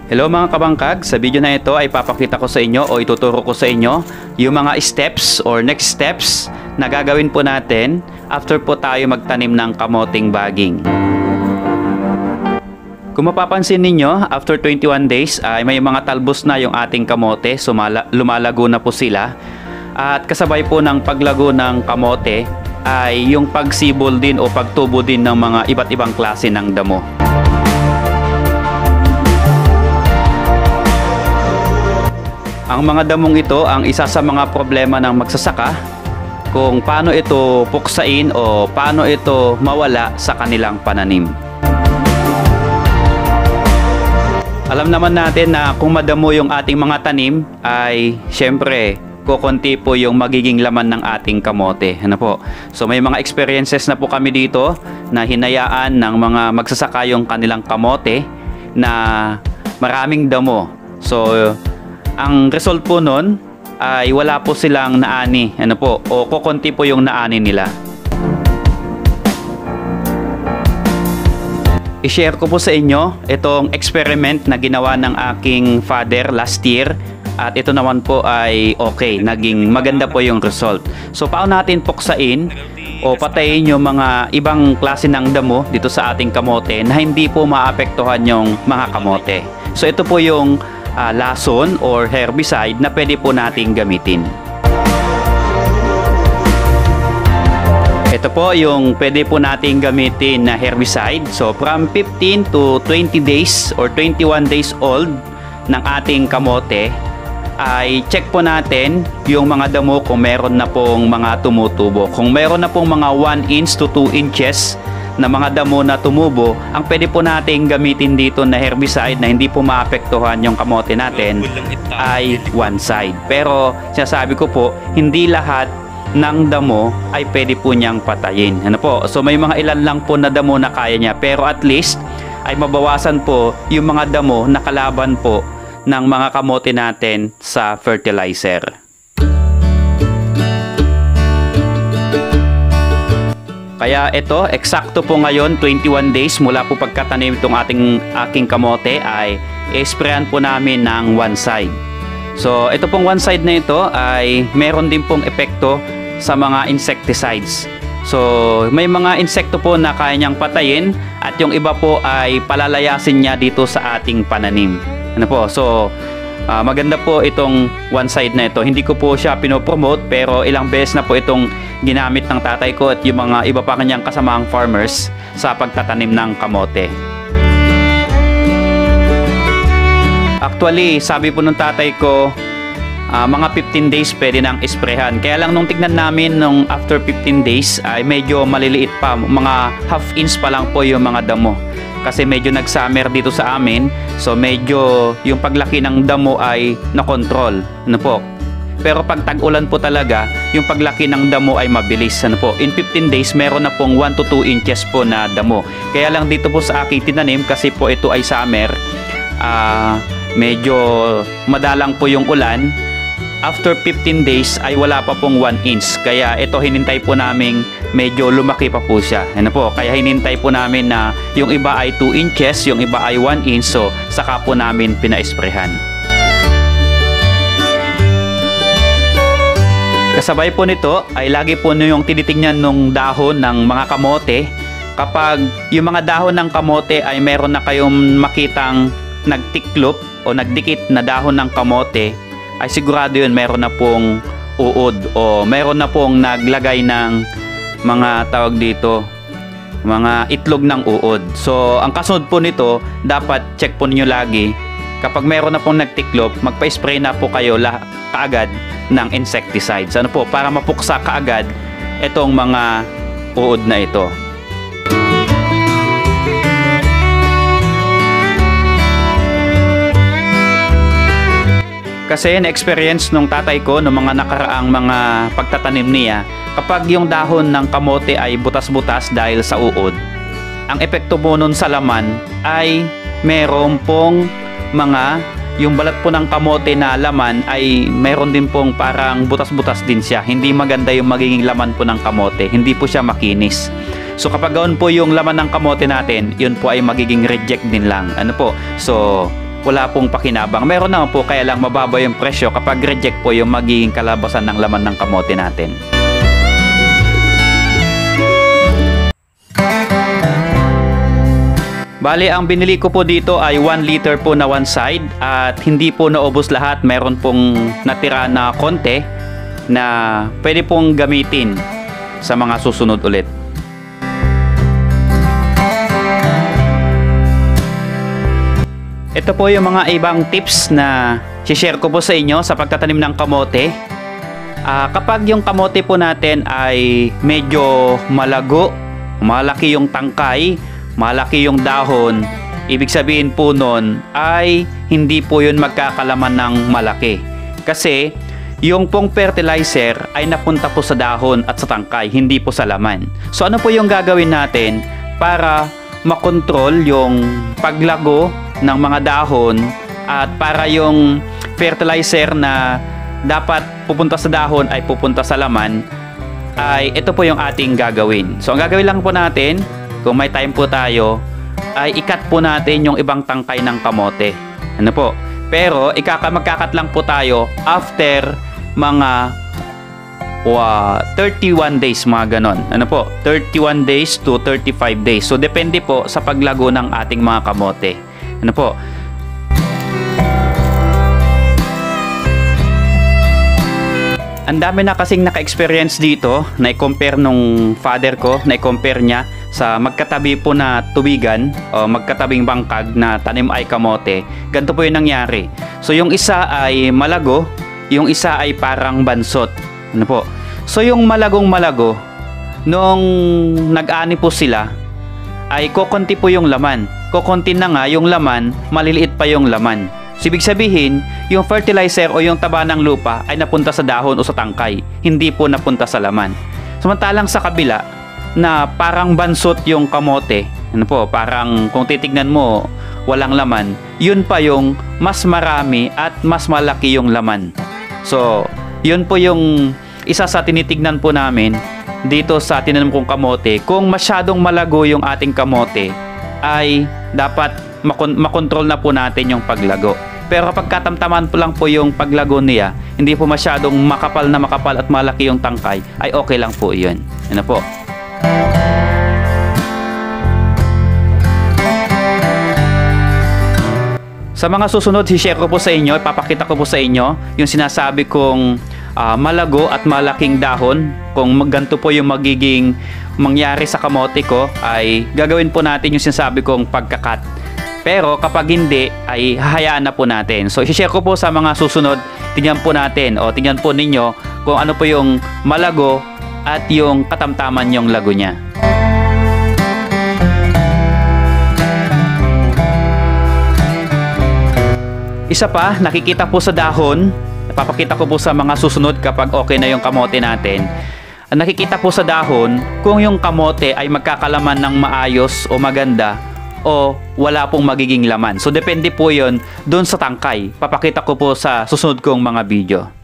Hello mga kabangkag, sa video na ito ay papakita ko sa inyo o ituturo ko sa inyo yung mga steps or next steps na gagawin po natin after po tayo magtanim ng kamoting baging. Kung mapapansin ninyo, after 21 days ay may mga talbos na yung ating kamote, so lumalago na po sila. At kasabay po ng paglago ng kamote ay yung pagsibol din o pagtubo din ng mga iba't ibang klase ng damo. Ang mga damong ito ang isa sa mga problema ng magsasaka kung paano ito puksain o paano ito mawala sa kanilang pananim. Alam naman natin na kung madamo yung ating mga tanim ay syempre kukunti po yung magiging laman ng ating kamote. Ano po? So may mga experiences na po kami dito na hinayaan ng mga magsasaka yung kanilang kamote na maraming damo. So ang result po nun ay wala po silang naani, ano po, o kukunti po yung naani nila. I-share ko po sa inyo itong experiment na ginawa ng aking father last year at ito naman po ay okay, naging maganda po yung result. So paano natin puksain o patayin yung mga ibang klase ng damo dito sa ating kamote na hindi po maapektuhan yung mga kamote. So ito po yung lason or herbicide na pwede po nating gamitin. Ito po yung pwede po nating gamitin na herbicide. So from 15 to 20 days or 21 days old ng ating kamote ay check po natin yung mga damo kung meron na pong mga tumutubo. Kung meron na pong mga 1 inch to 2 inches na mga damo na tumubo, ang pwede po nating gamitin dito na herbicide na hindi po maapektuhan yung kamote natin ay one side. Pero sinasabi ko po, hindi lahat ng damo ay pwede po niyang patayin. Ano po? So may mga ilan lang po na damo na kaya niya, pero at least ay mabawasan po yung mga damo na kalaban po ng mga kamote natin sa fertilizer. Kaya ito, eksakto po ngayon, 21 days mula po pagkatanim itong aking kamote ay i-sprayan po namin ng one side. So ito pong one side na ito ay meron din pong epekto sa mga insecticides. So may mga insekto po na kaya niyang patayin at yung iba po ay palalayasin niya dito sa ating pananim. Ano po? So maganda po itong one side na ito. Hindi ko po siya pinopromote pero ilang beses na po itong ginamit ng tatay ko at yung mga iba pa kanyang kasamang farmers sa pagtatanim ng kamote. Actually, sabi po ng tatay ko, mga 15 days pwede nang isprehan. Kaya lang nung tignan namin nung after 15 days ay medyo maliliit pa. Mga half inch pa lang po yung mga damo. Kasi medyo nag-summer dito sa amin. So medyo yung paglaki ng damo ay nakontrol. Ano po? Pero pag tag-ulan po talaga, yung paglaki ng damo ay mabilis. Ano po? In 15 days, meron na pong 1 to 2 inches po na damo. Kaya lang dito po sa aking tinanim, kasi po ito ay summer, medyo madalang po yung ulan. After 15 days ay wala pa pong 1 inch. Kaya ito hinintay po namin medyo lumaki pa po siya. Ano po? Kaya hinintay po namin na yung iba ay 2 inches, yung iba ay 1 inch. So saka po namin pina-sprayan. Kasabay po nito ay lagi po nyo yung tinitingnan nung dahon ng mga kamote. Kapag yung mga dahon ng kamote ay meron na kayong makitang nagtiklop o nagdikit na dahon ng kamote, ay sigurado yun meron na pong uod o meron na pong naglagay ng mga tawag dito, mga itlog ng uod. So ang kasunod po nito, dapat check po niyo lagi kapag meron na pong nagtiklop, magpa-spray na po kayo kaagad ng insecticides. Ano po? Para mapuksa kaagad itong mga uod na ito. Kasi na-experience nung tatay ko nung mga nakaraang mga pagtatanim niya, kapag yung dahon ng kamote ay butas-butas dahil sa uod, ang epekto po nun sa laman ay meron pong mga, yung balat po ng kamote na laman ay meron din pong parang butas-butas din siya. Hindi maganda yung magiging laman po ng kamote, hindi po siya makinis. So kapag gawin po yung laman ng kamote natin, yun po ay magiging reject din lang. Ano po? So wala pong pakinabang. Meron naman po, kaya lang mababa yung presyo kapag reject po yung magiging kalabasan ng laman ng kamote natin. Bali, ang binili ko po dito ay 1 liter po na one side at hindi po naubos lahat. Meron pong natira na konti na pwede pong gamitin sa mga susunod ulit. Ito po yung mga ibang tips na share ko po sa inyo sa pagtatanim ng kamote. Kapag yung kamote po natin ay medyo malago, malaki yung tangkay, malaki yung dahon, ibig sabihin po nun ay hindi po yun magkakalaman ng malaki. Kasi yung pong fertilizer ay napunta po sa dahon at sa tangkay, hindi po sa laman. So ano po yung gagawin natin para makontrol yung paglago ng mga dahon at para yung fertilizer na dapat pupunta sa dahon ay pupunta sa laman, ay ito po yung ating gagawin. So ang gagawin lang po natin, kung may time po tayo, ay ikat po natin yung ibang tangkay ng kamote. Ano po? Pero magkakat lang po tayo after mga 31 days, mga ganon. Ano po? 31 days to 35 days. So depende po sa paglago ng ating mga kamote. Ano po? Ang dami na kasing naka-experience dito, na-compare nung father ko, na-compare niya sa magkatabi po na tubigan o magkatabing bangkag na tanim ay kamote. Ganito po yung nangyari. So yung isa ay malago, yung isa ay parang bansot. Ano po? So yung malagong malago, nung nag-ani po sila, ay kokonti po yung laman. Kokonti na nga yung laman, maliliit pa yung laman. So, ibig sabihin, yung fertilizer o yung taba ng lupa ay napunta sa dahon o sa tangkay, hindi po napunta sa laman. Samantalang sa kabila, na parang bansot yung kamote, ano po, parang kung titignan mo, walang laman, yun pa yung mas marami at mas malaki yung laman. So, yun po yung isa sa tinitignan po namin dito sa tinanim kong kamote. Kung masyadong malago yung ating kamote, ay dapat makontrol na po natin yung paglago. Pero kapag katamtaman po lang po yung paglago niya, hindi po masyadong makapal at malaki yung tangkay, ay okay lang po yun. Ano po? Sa mga susunod, i-share ko po sa inyo, ipapakita ko po sa inyo yung sinasabi kong malago at malaking dahon. Kung ganito po yung magiging mangyari sa kamote ko, ay gagawin po natin yung sinasabi kong pagkakat. Pero kapag hindi, ay hahayaan na po natin. So, i-share ko po sa mga susunod. Tingnan po natin o tingnan po ninyo kung ano po yung malago at yung katamtaman yung lago niya. Isa pa, nakikita po sa dahon, napapakita ko po sa mga susunod kapag okay na yung kamote natin. Nakikita po sa dahon kung yung kamote ay magkakalaman ng maayos o maganda o wala pong magiging laman. So depende po yun doon sa tangkay. Papakita ko po sa susunod kong mga video.